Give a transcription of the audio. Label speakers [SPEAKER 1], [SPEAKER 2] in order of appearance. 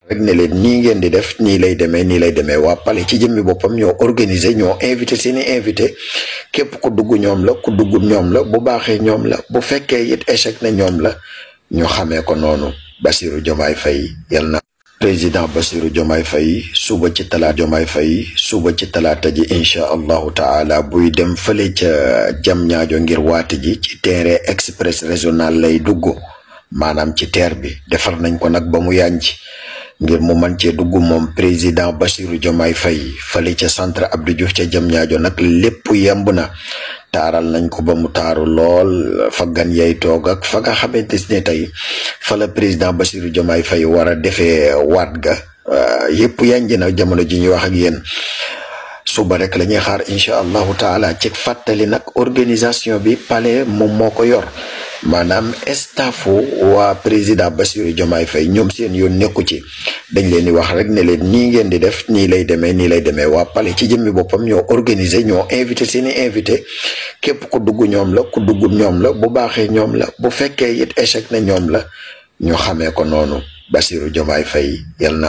[SPEAKER 1] rek ne leen nii ngeen di def nii lay demee waa Palais ci jëmmi boppam ñoo organiser ñoo invité seeni invité képp ku dugg ñoom la ku duggul ñoom la bu baaxee ñoom la bu fekkee it échec na ñoom la ñu xamee ko noonu. Bassirou Diomaye Faye yal na président Bassirou Diomaye Faye suba ci talaata ji incha allahu taala buy dem fële ca Diamniadio ngir waate ji ci terrain express régional lay dugg maanaam ci terre bi defar nañ ko nag ba mu yànj ngir mu man cee dugg moom président Bassirou Diomaye Faye fële ca centre Abdou Diouf ca Diamniadio nag lépp yemb na taaral nañ ko ba mu taaru lool fa gan yay toog ak fa nga xamante ne tey fa la président Bassirou Diomaye Faye war a defee waat ga yëpp yanj na jamono ji ñuy wax ak yéen suba rek la ñuy xaar incha allahu taala ci fàttali nag organisation bi Palais moom moo ko yor maanaam staffu waa président Bassirou Diomaye Faye ñoom seen yoon nekku ci dañ leen di wax rek ne leen nii ngeen di def nii lay demee waa Palais ci jëmmi boppam ñoo organiser ñoo invité seeni invité képp ku dugg ñoom la ku duggul ñoom la bu baaxee ñoom la bu fekkee it échec na ñoom la ñu xamee ko noonu. Bassirou Diomaye Faye yal na